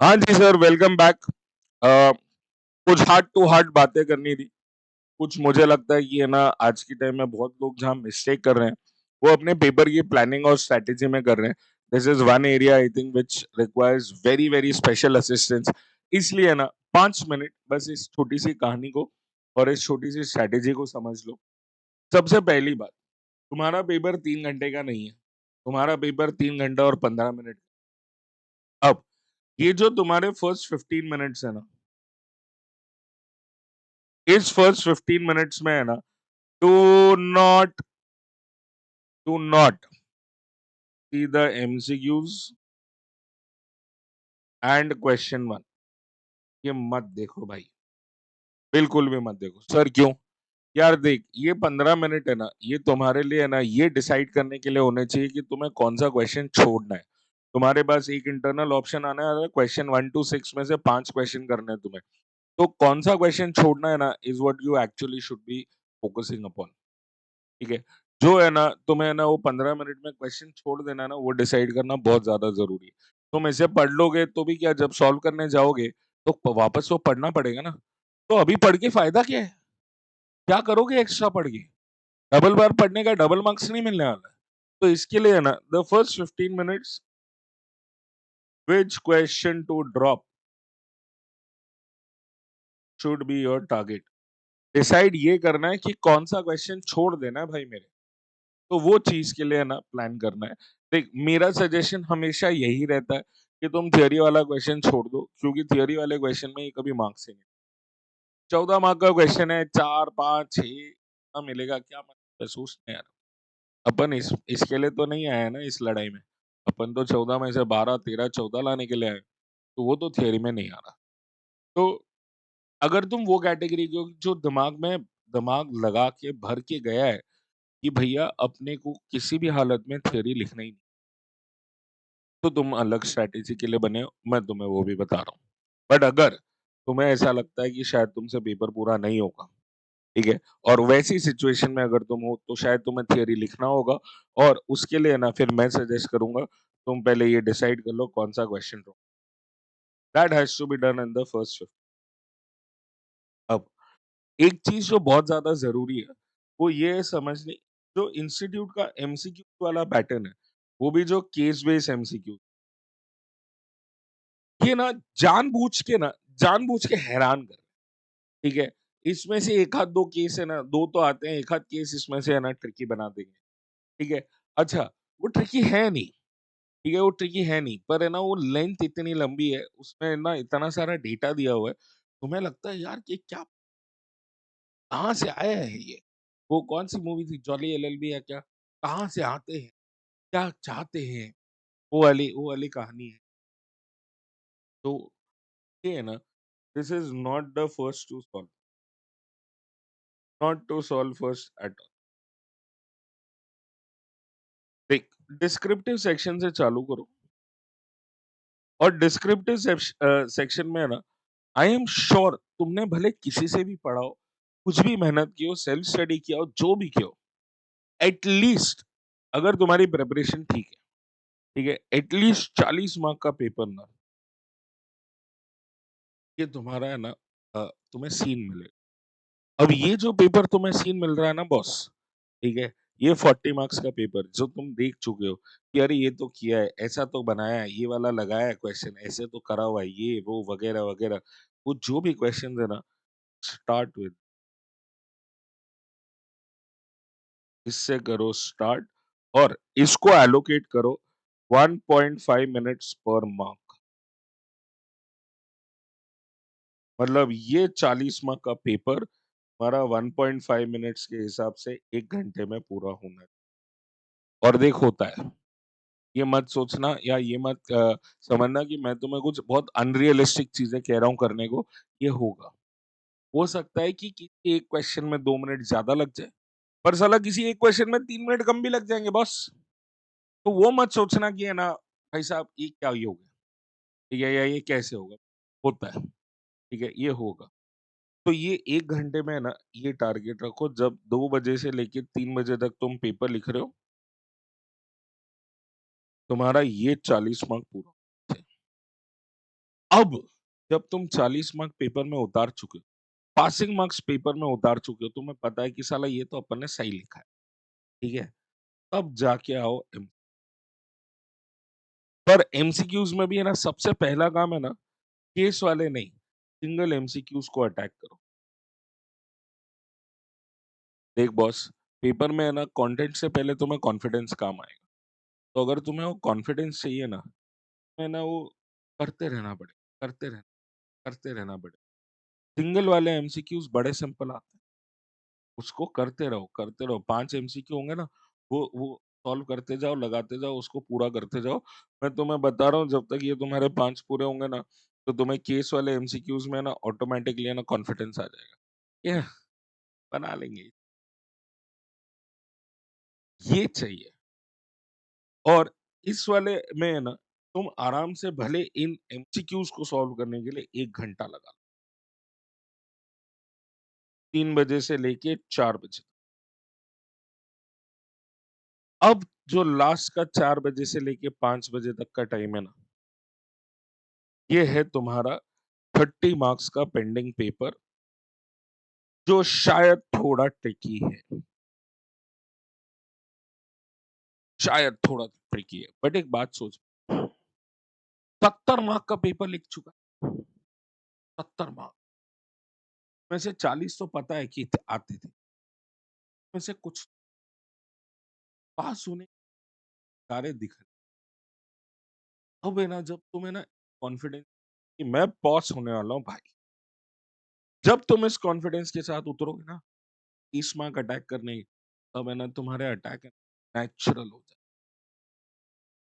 हाँ जी sir, welcome back. अ, कुछ heart to heart बातें करनी थी। कुछ मुझे लगता है कि है ना आज के टाइम में बहुत लोग जहाँ मिस्टेक कर रहे हैं, वो अपने पेपर की प्लानिंग और स्ट्रैटेजी में कर रहे हैं। This is one area I think which requires very very special assistance. इसलिए है ना 5 मिनट बस इस छोटी सी कहानी को और इस छोटी सी स्ट्रैटेजी को समझ लो। सबसे पहली बात, तुम्हारा पेपर 3 घंटे का नहीं है। तुम्हारा पेपर 3 घंटा और 15 मिनट। अब ये जो तुम्हारे फर्स्ट 15 मिनट्स है ना, इस फर्स्ट 15 मिनट्स में है ना, do not do not see the MCQs and question one. ये मत देखो भाई, बिल्कुल भी मत देखो। सर क्यों? यार देख, ये 15 मिनट है ना, ये तुम्हारे लिए है ना, ये डिसाइड करने के लिए होने चाहिए कि तुम्हें कौन सा क्वेश्चन छोड़ना है। तुम्हारे पास एक इंटरनल ऑप्शन आना है, क्वेश्चन 1 to 6 में से 5 क्वेश्चन करने हैं तुम्हें। तो कौन सा क्वेश्चन छोड़ना है ना, is what you actually should be focusing upon. ठीक है? जो है ना, तुम्हें है ना वो 15 मिनट में क्वेश्चन छोड़ देना है ना, वो डिसाइड करना बहुत ज़्यादा ज़रूरी है। तुम इसे पढ़ लोगे तो भी क्या, जब सॉल्व करने जाओगे, तो वापस तो पढ़ना पड़ेगा ना। तो अभी पढ़ के फ़ायदा क्या है? क्या करोगे एक्स्ट्रा पढ़ के? डबल बार पढ़ने का डबल मार्क्स नहीं मिलने वाला है। तो इसके लिए है ना, the first 15 minutes which question to drop should be your target. Decide ये करना है कि कौन-सा क्वेश्चन छोड़ देना है भाई मेरे। तो वो चीज के लिए ना प्लान करना है। देख, मेरा सजेशन हमेशा यही रहता है कि तुम थियरी वाला क्वेश्चन छोड़ दो, क्योंकि थियरी वाले क्वेश्चन में ये कभी मार्क्स ही नहीं। 14 मार्क का क्वेश्चन है, 4 5 6 मिलेगा क्या? मतलब सोचते यार, अपन इसके लिए तो नहीं आया ना इस लड़ाई में। अपन तो 14 में से 12 13 14 लाने के लिए आए। तो वो तो थियरी में नहीं आ रहा। तो अगर तुम वो कैटेगरी को जो दिमाग लगा के भर के गया है कि भैया अपने को किसी भी हालत में थ्योरी लिखना ही नहीं, तो तुम अलग स्ट्रैटेजी के लिए बने हो, मैं तुम्हें वो भी बता रहा हूँ। बट अगर तुम्हें ऐसा लगता है कि शायद तुमसे पेपर पूरा नहीं होगा, ठीक है, और वैसी सिचुएशन में अगर तुम हो, तो शायद तुम्हें थियरी लिखना होगा। और उसके लिए ना फिर मैं सजेस्ट करूंगा, तुम पहले ये डिसाइड कर लो कौन सा क्वेश्चन लो। That has to be done in the first shift. अब एक चीज जो बहुत ज्यादा जरूरी है, वो ये है समझनी, जो इंस्टीट्यूट का एमसीक्यू वाला पैटर्न है, वो भी जो केस बेस्ड एमसीक्यू, ये ना जानबूझ के हैरान कर, ठीक है? इसमें से एक आध 2 केस है ना, 2 तो आते हैं, एक आध केस इसमें से है ना ट्रिकी बना देंगे, ठीक है? अच्छा, वो ट्रिकी है नहीं, ठीक है? वो ट्रिकी है नहीं, पर है ना वो लेंथ इतनी लंबी है, उसमें ना इतना सारा डेटा दिया हुआ है, तुम्हें लगता है यार कि क्या, कहाँ से आया है ये? वो कौन-सी मूवी थी, जॉली एलएलबी या क्या? कहाँ से आते हैं? क्या चाहते हैं? वो वाली कहानी है। तो ये है ना, this is not the first to solve, not to solve first at. देख, डिस्क्रिप्टिव सेक्शन से चालू करो, और डिस्क्रिप्टिव सेक्शन में है ना, आई एम श्योर तुमने भले किसी से भी पढ़ा हो, कुछ भी मेहनत की हो, सेल्फ स्टडी किया हो, जो भी किया हो, एटलीस्ट अगर तुम्हारी प्रिपरेशन ठीक है, एटलीस्ट 40 मार्क का पेपर ना, ये तुम्हारा है ना, तुम्हें सीन मिले। अब ये जो पेपर तुम्हें सीन मिल रहा है ना बॉस, ठीक है, ये 40 मार्क्स का पेपर जो तुम देख चुके हो कि अरे ये तो किया है, ऐसा तो बनाया है, ये वाला लगाया है क्वेश्चन, ऐसे तो करा हुआ है, ये वो वगैरह वगैरह, वो जो भी क्वेश्चन है ना, स्टार्ट विद, इससे करो स्टार्ट, और इसको एलोकेट करो 1.5 मिनट्स पर मार्क। मतलब ये 40 मार्क का पेपर हमारा 1.5 मिनट्स के हिसाब से 1 घंटे में पूरा होना है। और देख, होता है। ये मत सोचना या ये मत समझना कि मैं तुम्हें कुछ बहुत अनरियलिस्टिक चीजें कह रहा हूँ करने को। ये होगा। हो सकता है कि किसी एक क्वेश्चन में 2 मिनट ज्यादा लग जाए, पर साला किसी एक क्वेश्चन में 3 मिनट कम भी लग जाएंगे बॉस। तो वो मत सोचना कि है ना भाई साहब ये क्या ये हो गया, ठीक है, या ये कैसे होगा। होता है, ठीक है, ये होगा। तो ये 1 घंटे में है ना, ये टारगेट रखो, जब 2 बजे से लेके 3 बजे तक तुम पेपर लिख रहे हो, तुम्हारा ये 40 मार्क पूरा। अब जब तुम 40 मार्क पेपर में उतार चुके हो, पासिंग मार्क्स पेपर में उतार चुके हो, तुम्हें पता है कि साला ये तो अपन ने सही लिखा है, ठीक है? तब जाके आओ पर एमसीक्यूज में भी है ना, सबसे पहला काम है ना, केस वाले नहीं, सिंगल एमसीक्यूज को अटैक करो। देख बॉस, पेपर में है ना, कंटेंट से पहले तुम्हें कॉन्फिडेंस काम आएगा। तो अगर तुम्हें वो कॉन्फिडेंस चाहिए ना, है ना, वो करते रहना पड़े, करते रहना, करते रहना पड़े। सिंगल वाले एमसीक्यूज बड़े सिंपल आते हैं, उसको करते रहो, करते रहो। 5 एमसीक्यू होंगे ना, वो सॉल्व करते जाओ, लगाते जाओ, उसको पूरा करते जाओ। मैं तुम्हें बता रहा हूँ, जब तक ये तुम्हारे 5 पूरे होंगे ना, तो तुम्हें केस वाले एमसीक्यूज में ना ऑटोमेटिकली ना कॉन्फिडेंस आ जाएगा। ये बना लेंगे, ये चाहिए। और इस वाले में है ना, तुम आराम से भले इन एमसीक्यूज को सॉल्व करने के लिए 1 घंटा लगा लो, 3 बजे से लेके 4 बजे। अब जो लास्ट का 4 बजे से लेके 5 बजे तक का टाइम है ना, ये है तुम्हारा 30 मार्क्स का पेंडिंग पेपर, जो शायद थोड़ा ट्रिकी है, शायद थोड़ा ट्रिकी है। बट एक बात सोच, 70 मार्क का पेपर लिख चुका है, 70 मार्क में से 40 तो पता है कि आते थे, में से कुछ पास होने सारे दिख रहे। अब है ना, जब तुम्हें ना कॉन्फिडेंस कि मैं पास होने वाला हूँ भाई, जब तुम इस कॉन्फिडेंस के साथ उतरोगे ना 30 मार्क अटैक करने की, तब है ना तुम्हारे अटैक नेचुरल हो जाए,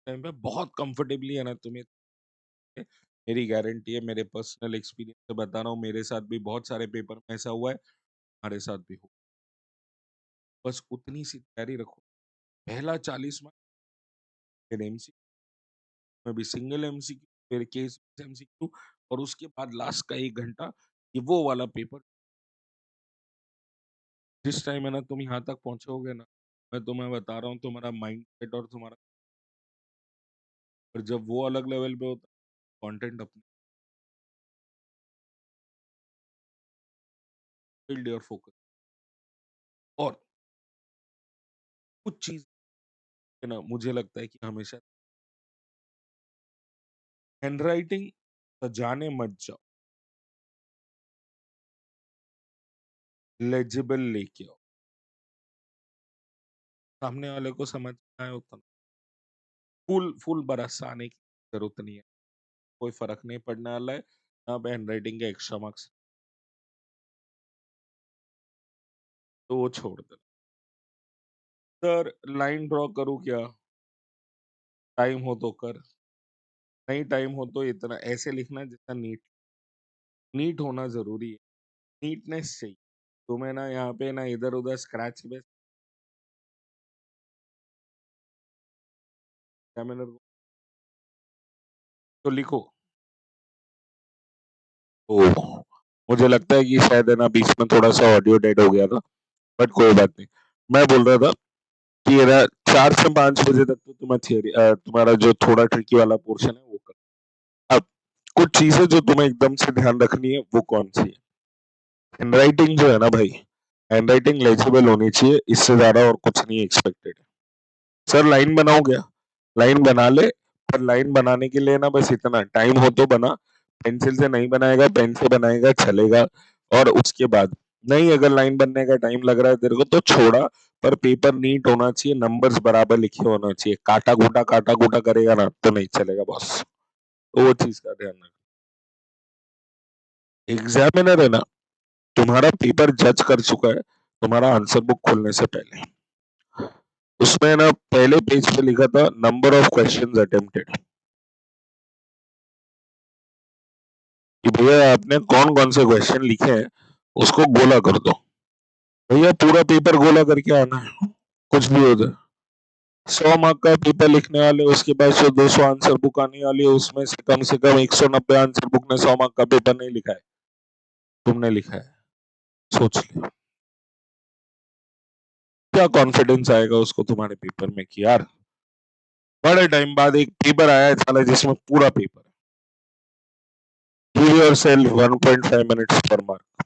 टाइम पे बहुत कंफर्टेबली है ना तुम्हें। मेरी गारंटी है, मेरे पर्सनल एक्सपीरियंस से बता रहा हूँ, मेरे साथ भी बहुत सारे पेपर में ऐसा हुआ है, हमारे साथ भी हो। बस उतनी सी तैयारी रखो, पहला 40 मार्क फिर एमसी में भी सिंगल एमसीक्यू, फिर केस एमसीक्यू, और उसके बाद लास्ट का 1 घंटा, ये वो वाला पेपर। जिस टाइम है ना तुम यहाँ तक पहुंचोगे ना, मैं तुम्हें बता रहा हूँ, तुम्हारा माइंड सेट और तुम्हारा, और जब वो अलग लेवल पे होता है, कंटेंट अपने, बिल्ड योर फोकस। और कुछ चीज है ना, मुझे लगता है कि हमेशा हैंडराइटिंग सजाने मत जाओ, लेजिबल लेके आओ, सामने वाले को समझ में आए उतना। फुल फुल बरसाने की जरूरत नहीं है, कोई फर्क नहीं पड़ने वाला है। यहाँ पे हैंडराइटिंग के एक्स्ट्रा मार्क्स तो वो छोड़ दे। सर लाइन ड्रॉ करूँ क्या? टाइम हो तो कर, नहीं टाइम हो तो इतना ऐसे लिखना जितना नीट, नीट होना जरूरी है, नीटनेस चाहिए। तुम्हें ना यहाँ पे ना इधर उधर स्क्रैच में एग्जामिनर तो लिखो। तो मुझे लगता है कि शायद है ना बीच में थोड़ा सा ऑडियो डेड हो गया था, बट कोई बात नहीं। मैं बोल रहा था कि है ना 4 से 5 बजे तक तो तुम्हारा थियरी, तुम्हारा जो थोड़ा ट्रिकी वाला पोर्शन है वो कर। अब कुछ चीजें जो तुम्हें एकदम से ध्यान रखनी है, वो कौन सी है? हैंडराइटिंग जो है ना भाई, हैंडराइटिंग लेजिबल होनी चाहिए, इससे ज्यादा और कुछ नहीं एक्सपेक्टेड है। सर लाइन बनाओ क्या? लाइन बना ले, पर लाइन बनाने के लिए ना बस इतना टाइम हो तो बना, पेंसिल से नहीं बनाएगा, पेन से बनाएगा चलेगा। और उसके बाद नहीं, अगर लाइन बनने का टाइम लग रहा है तेरे को तो छोड़ा, पर पेपर नीट होना चाहिए, नंबर्स बराबर लिखे होना चाहिए। काटा कूटा करेगा ना तो नहीं चलेगा बॉस, तो वो चीज का ध्यान रखना। एग्जामिनर है ना, तुम्हारा पेपर जज कर चुका है तुम्हारा आंसर बुक खोलने से पहले। उसमें ना पहले पेज पे लिखा था नंबर ऑफ क्वेश्चंस अटेम्प्टेड, कि भैया आपने कौन कौन से क्वेश्चन लिखे हैं, उसको गोला कर दो। भैया पूरा पेपर गोला करके आना है, कुछ भी हो जाए। 100 मार्क का पेपर लिखने वाले, उसके बाद 100 200 आंसर बुक आने वाली है, उसमें से कम 190 आंसर बुक ने 100 मार्क का पेपर नहीं लिखा है, तुमने लिखा है। सोच ले, क्या कॉन्फिडेंस आएगा उसको तुम्हारे पेपर में कि यार बड़े टाइम बाद एक पेपर आया है साला जिसमें पूरा पेपर है। गिव योरसेल्फ 1.5 मिनट्स पर मार्क।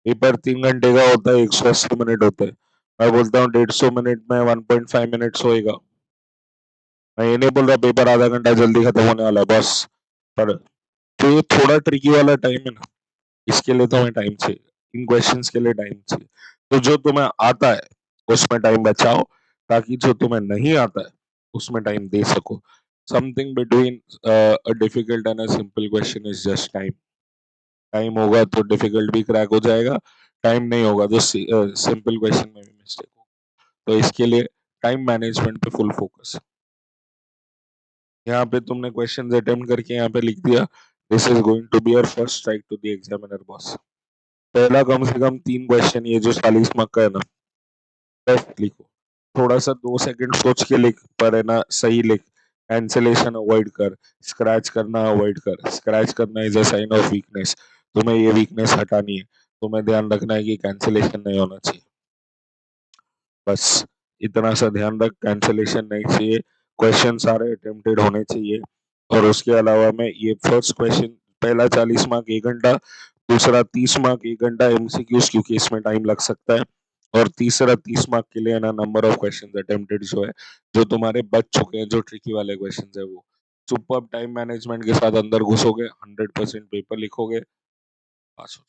पेपर 3 घंटे का होता है, 180 मिनट होते हैं। मैं बोलता हूँ 150 मिनट में 1.5 मिनट्स होएगा। मैं ये नहीं बोल रहा पेपर आधा घंटा जल्दी खत्म होने वाला है बस, पर तो ये थोड़ा ट्रिकी वाला टाइम है ना, इसके लिए तो हमें टाइम चाहिए, इन क्वेश्चंस के लिए टाइम चाहिए। तो जो तुम्हें आता है उसमें टाइम बचाओ, ताकि जो तुम्हें नहीं आता है उसमें टाइम दे सको। Something between a difficult and a simple question is just time. Time होगा तो डिफिकल्ट भी क्रैक हो जाएगा, टाइम नहीं होगा तो सिंपल क्वेश्चन में भी मिस्टेक होगा। तो इसके लिए टाइम मैनेजमेंट पे फुल फोकस। यहाँ पे तुमने क्वेश्चंस अटेम्प्ट करके यहाँ पे लिख दिया, this is going to be your first strike to the examiner boss. पहला कम से कम 3 क्वेश्चन, ये जो 40 मार्क का है ना, टेस्ट लिखो। थोड़ा सा 2 सेकंड सोच के लिख, पर है ना सही लिख। कैंसिलेशन अवॉइड कर, स्क्रैच करना अवॉइड कर। स्क्रैच करना is a sign of weakness. तुम्हें ये वीकनेस हटानी है, तुम्हें ध्यान रखना है कि कैंसिलेशन नहीं होना चाहिए। बस इतना सा ध्यान रख, कैंसिलेशन नहीं चाहिए, क्वेश्चन सारे अटेम्प्टेड होने चाहिए। और उसके अलावा में ये फर्स्ट क्वेश्चन, पहला 40 मार्क 1 घंटा, दूसरा 30 मार्क 1 घंटा एमसीक्यूज, क्योंकि इसमें टाइम लग सकता है। और तीसरा 30 मार्क के लिए ना नंबर ऑफ क्वेश्चन अटेम्प्टेड जो है, जो तुम्हारे बच चुके हैं, जो ट्रिकी वाले क्वेश्चन है वो। सुपर टाइम मैनेजमेंट के साथ अंदर घुसोगे, 100% पेपर लिखोगे, पास हो।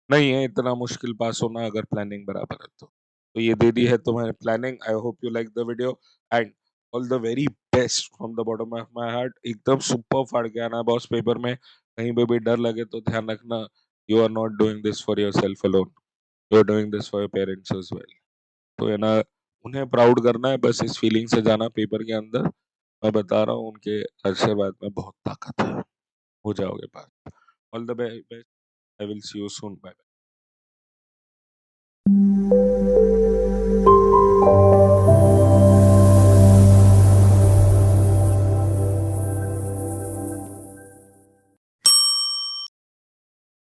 नहीं है इतना मुश्किल पास होना, अगर प्लानिंग बराबर है तो ये दे दी है तुम्हें planning. I hope you like the video and all the very best from the bottom of my heart. एकदम सुपर फाड़ के आना बॉस पेपर में। कहीं पे भी डर लगे तो ध्यान रखना, you are not doing this for yourself alone, you are doing this for your parents as well. तो है ना, उन्हें प्राउड करना है, बस इस फीलिंग से जाना पेपर के अंदर। मैं बता रहा हूँ, उनके आशीर्वाद में बहुत ताकत है, हो जाओगे पास। All the best, I will see you soon, bye.